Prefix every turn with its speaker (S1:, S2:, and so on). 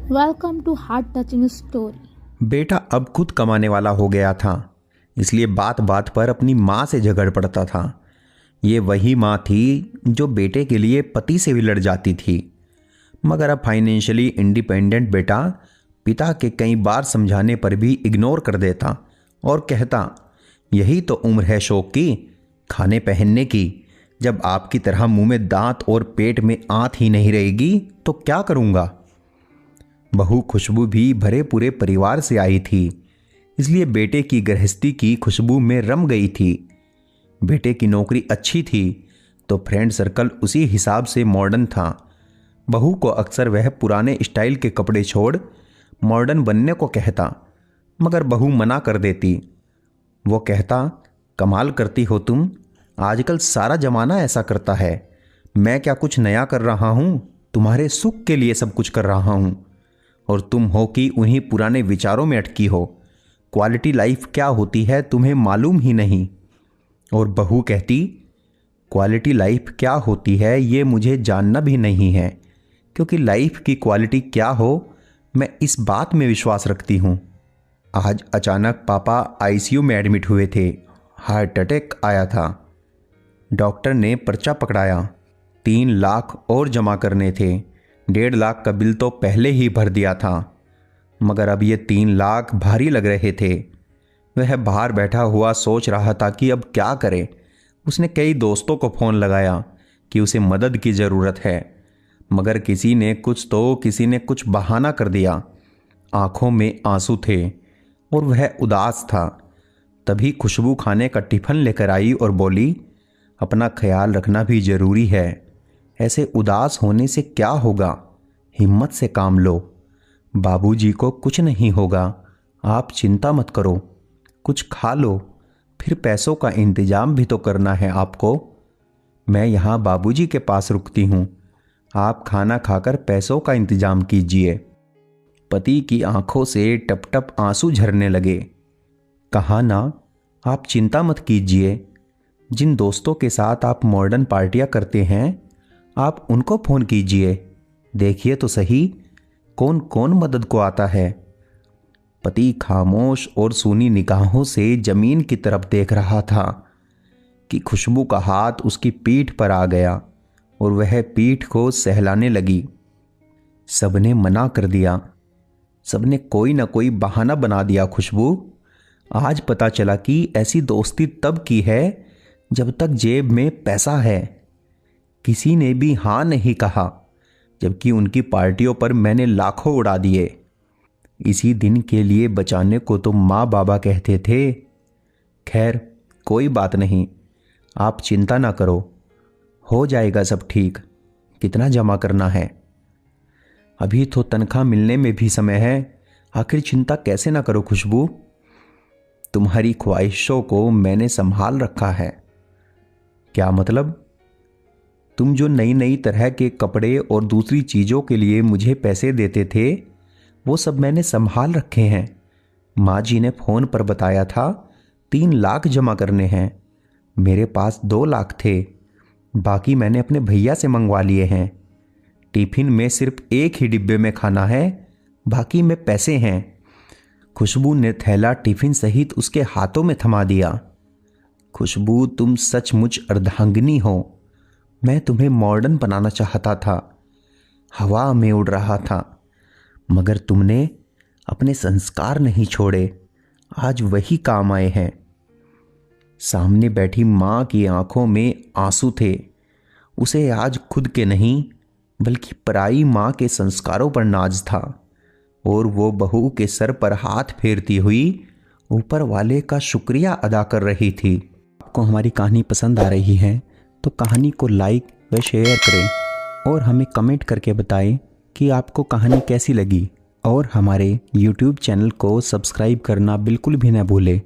S1: Welcome to heart touching story.
S2: बेटा अब खुद कमाने वाला हो गया था, इसलिए बात बात पर अपनी माँ से झगड़ पड़ता था। ये वही माँ थी जो बेटे के लिए पति से भी लड़ जाती थी। मगर अब फाइनेंशियली इंडिपेंडेंट बेटा पिता के कई बार समझाने पर भी इग्नोर कर देता और कहता, यही तो उम्र है शौक की, खाने पहनने की। जब आपकी तरह मुंह में दांत और पेट में आंत ही नहीं रहेगी तो क्या करूँगा। बहू खुशबू भी भरे पूरे परिवार से आई थी, इसलिए बेटे की गृहस्थी की खुशबू में रम गई थी। बेटे की नौकरी अच्छी थी तो फ्रेंड सर्कल उसी हिसाब से मॉडर्न था। बहू को अक्सर वह पुराने स्टाइल के कपड़े छोड़ मॉडर्न बनने को कहता, मगर बहू मना कर देती। वो कहता, कमाल करती हो तुम, आजकल सारा जमाना ऐसा करता है। मैं क्या कुछ नया कर रहा हूँ, तुम्हारे सुख के लिए सब कुछ कर रहा हूँ और तुम हो कि उन्हीं पुराने विचारों में अटकी हो। क्वालिटी लाइफ क्या होती है तुम्हें मालूम ही नहीं। और बहू कहती, क्वालिटी लाइफ क्या होती है ये मुझे जानना भी नहीं है, क्योंकि लाइफ की क्वालिटी क्या हो मैं इस बात में विश्वास रखती हूँ। आज अचानक पापा आईसीयू में एडमिट हुए थे। हार्ट अटैक आया था। डॉक्टर ने पर्चा पकड़ाया, 3 लाख और जमा करने थे। 1.5 लाख का बिल तो पहले ही भर दिया था, मगर अब ये 3 लाख भारी लग रहे थे। वह बाहर बैठा हुआ सोच रहा था कि अब क्या करे। उसने कई दोस्तों को फ़ोन लगाया कि उसे मदद की ज़रूरत है, मगर किसी ने कुछ बहाना कर दिया। आंखों में आंसू थे और वह उदास था। तभी खुशबू खाने का टिफ़िन लेकर आई और बोली, अपना ख्याल रखना भी ज़रूरी है। ऐसे उदास होने से क्या होगा, हिम्मत से काम लो। बाबूजी को कुछ नहीं होगा, आप चिंता मत करो। कुछ खा लो, फिर पैसों का इंतजाम भी तो करना है आपको। मैं यहाँ बाबूजी के पास रुकती हूँ, आप खाना खाकर पैसों का इंतजाम कीजिए। पति की आंखों से टप टप आंसू झरने लगे। कहा ना, आप चिंता मत कीजिए। जिन दोस्तों के साथ आप मॉडर्न पार्टियां करते हैं, आप उनको फ़ोन कीजिए, देखिए तो सही कौन कौन मदद को आता है। पति खामोश और सूनी निगाहों से जमीन की तरफ देख रहा था कि खुशबू का हाथ उसकी पीठ पर आ गया और वह पीठ को सहलाने लगी। सबने मना कर दिया, सबने कोई ना कोई बहाना बना दिया। खुशबू, आज पता चला कि ऐसी दोस्ती तब की है जब तक जेब में पैसा है। किसी ने भी हाँ नहीं कहा, जबकि उनकी पार्टियों पर मैंने लाखों उड़ा दिए। इसी दिन के लिए बचाने को तो माँ बाबा कहते थे। खैर कोई बात नहीं, आप चिंता ना करो, हो जाएगा सब ठीक। कितना जमा करना है? अभी तो तनख्वाह मिलने में भी समय है, आखिर चिंता कैसे ना करो खुशबू। तुम्हारी ख्वाहिशों को मैंने संभाल रखा है। क्या मतलब? तुम जो नई नई तरह के कपड़े और दूसरी चीज़ों के लिए मुझे पैसे देते थे, वो सब मैंने संभाल रखे हैं। माँ जी ने फ़ोन पर बताया था 3 लाख जमा करने हैं। मेरे पास 2 लाख थे, बाकी मैंने अपने भैया से मंगवा लिए हैं। टिफ़िन में सिर्फ एक ही डिब्बे में खाना है, बाकी में पैसे हैं। खुशबू ने थैला टिफ़िन सहित उसके हाथों में थमा दिया। खुशबू, तुम सचमुच अर्धांगिनी हो। मैं तुम्हें मॉडर्न बनाना चाहता था, हवा में उड़ रहा था, मगर तुमने अपने संस्कार नहीं छोड़े। आज वही काम आए हैं। सामने बैठी माँ की आंखों में आंसू थे। उसे आज खुद के नहीं बल्कि पराई माँ के संस्कारों पर नाज था और वो बहू के सर पर हाथ फेरती हुई ऊपर वाले का शुक्रिया अदा कर रही थी। आपको हमारी कहानी पसंद आ रही है तो कहानी को लाइक व शेयर करें और हमें कमेंट करके बताएं कि आपको कहानी कैसी लगी। और हमारे YouTube चैनल को सब्सक्राइब करना बिल्कुल भी न भूलें।